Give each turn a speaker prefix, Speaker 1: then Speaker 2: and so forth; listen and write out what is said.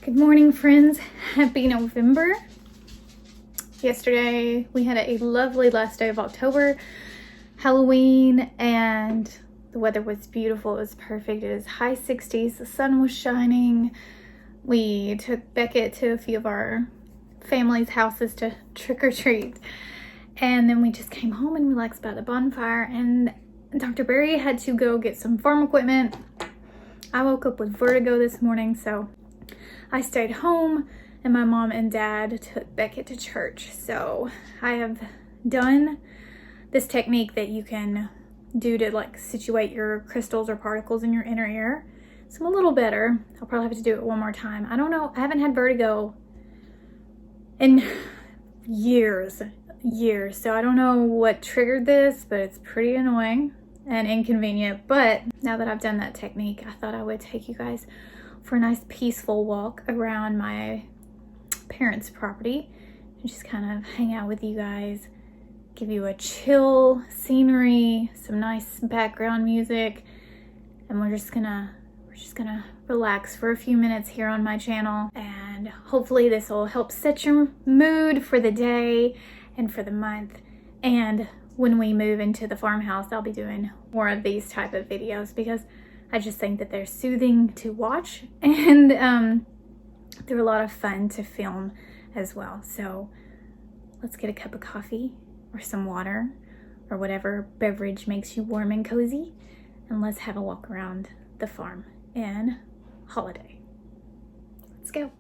Speaker 1: Good morning, friends. Happy November. Yesterday we had a lovely last day of October, Halloween, and the weather was beautiful. It was perfect. It was high 60s. The sun was shining. We took Beckett to a few of our family's houses to trick or treat. And then we just came home and relaxed by the bonfire. And Dr. Barry had to go get some farm equipment. I woke up with vertigo this morning, so I stayed home and my mom and dad took Beckett to church. So I have done this technique that you can do to like situate your crystals or particles in your inner ear. So I'm a little better. I'll probably have to do it one more time. I don't know. I haven't had vertigo in years. So I don't know what triggered this, but it's pretty annoying and inconvenient. But now that I've done that technique, I thought I would take you guys for a nice peaceful walk around my parents' property and just kind of hang out with you guys, give you a chill scenery, some nice background music, and we're just gonna relax for a few minutes here on my channel, and hopefully this will help set your mood for the day and for the month. And when we move into the farmhouse, I'll be doing more of these type of videos because I just think that they're soothing to watch, and they're a lot of fun to film as well. So let's get a cup of coffee or some water or whatever beverage makes you warm and cozy, and let's have a walk around the farm in Holiday. Let's go.